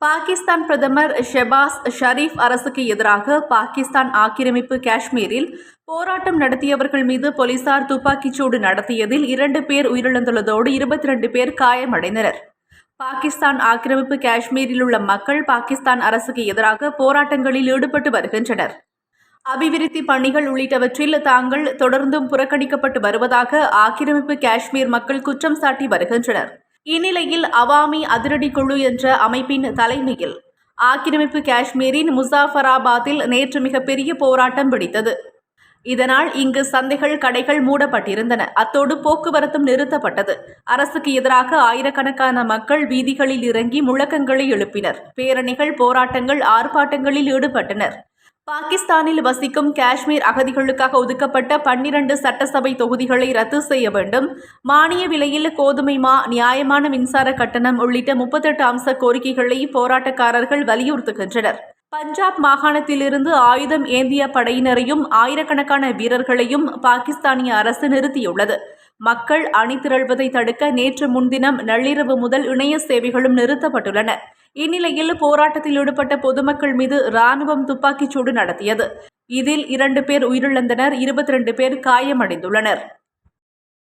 பாகிஸ்தான் பிரதமர் ஷெபாஸ் ஷரீப் அரசுக்கு எதிராக பாகிஸ்தான் ஆக்கிரமிப்பு காஷ்மீரில் போராட்டம் நடத்தியவர்கள் மீது போலீசார் துப்பாக்கிச்சூடு நடத்தியதில் 2 பேர் உயிரிழந்துள்ளதோடு 22 பேர் காயமடைந்தனர். பாகிஸ்தான் ஆக்கிரமிப்பு காஷ்மீரில் உள்ள மக்கள் பாகிஸ்தான் அரசுக்கு எதிராக போராட்டங்களில் ஈடுபட்டு வருகின்றனர். அபிவிருத்தி பணிகள் உள்ளிட்டவற்றில் தாங்கள் தொடர்ந்தும் புறக்கணிக்கப்பட்டு வருவதாக ஆக்கிரமிப்பு காஷ்மீர் மக்கள் குற்றம் சாட்டி வருகின்றனர். இந்நிலையில் அவாமி அதிரடி குழு என்ற அமைப்பின் தலைமையில் ஆக்கிரமிப்பு காஷ்மீரின் முசாஃபராபாத்தில் நேற்று மிகப்பெரிய போராட்டம் வெடித்தது. இதனால் இங்கு சந்தைகள், கடைகள் மூடப்பட்டிருந்தன. அத்தோடு போக்குவரத்தும் நிறுத்தப்பட்டது. அரசுக்கு எதிராக ஆயிரக்கணக்கான மக்கள் வீதிகளில் இறங்கி முழக்கங்களை எழுப்பினர். பேரணிகள், போராட்டங்கள், ஆர்ப்பாட்டங்களில் ஈடுபட்டனர். பாகிஸ்தானில் வசிக்கும் காஷ்மீர் அகதிகளுக்காக ஒதுக்கப்பட்ட 12 சட்டசபை தொகுதிகளை ரத்து செய்ய வேண்டும், மானிய விலையில் கோதுமை மா, நியாயமான மின்சார கட்டணம் உள்ளிட்ட 38 அம்ச கோரிக்கைகளை போராட்டக்காரர்கள் வலியுறுத்துகின்றனர். பஞ்சாப் மாகாணத்திலிருந்து ஆயுதம் ஏந்திய படையினரையும் ஆயிரக்கணக்கான வீரர்களையும் பாகிஸ்தானிய அரசு நிறுத்தியுள்ளது. மக்கள் அணிதிரள்வதை தடுக்க நேற்று முன்தினம் நள்ளிரவு முதல் இணைய சேவைகளும் நிறுத்தப்பட்டுள்ளன. இந்நிலையில் போராட்டத்தில் ஈடுபட்ட பொதுமக்கள் மீது ராணுவம் துப்பாக்கிச்சூடு நடத்தியது. இதில் 2 பேர் உயிரிழந்தனர், 22 பேர் காயமடைந்துள்ளனர்.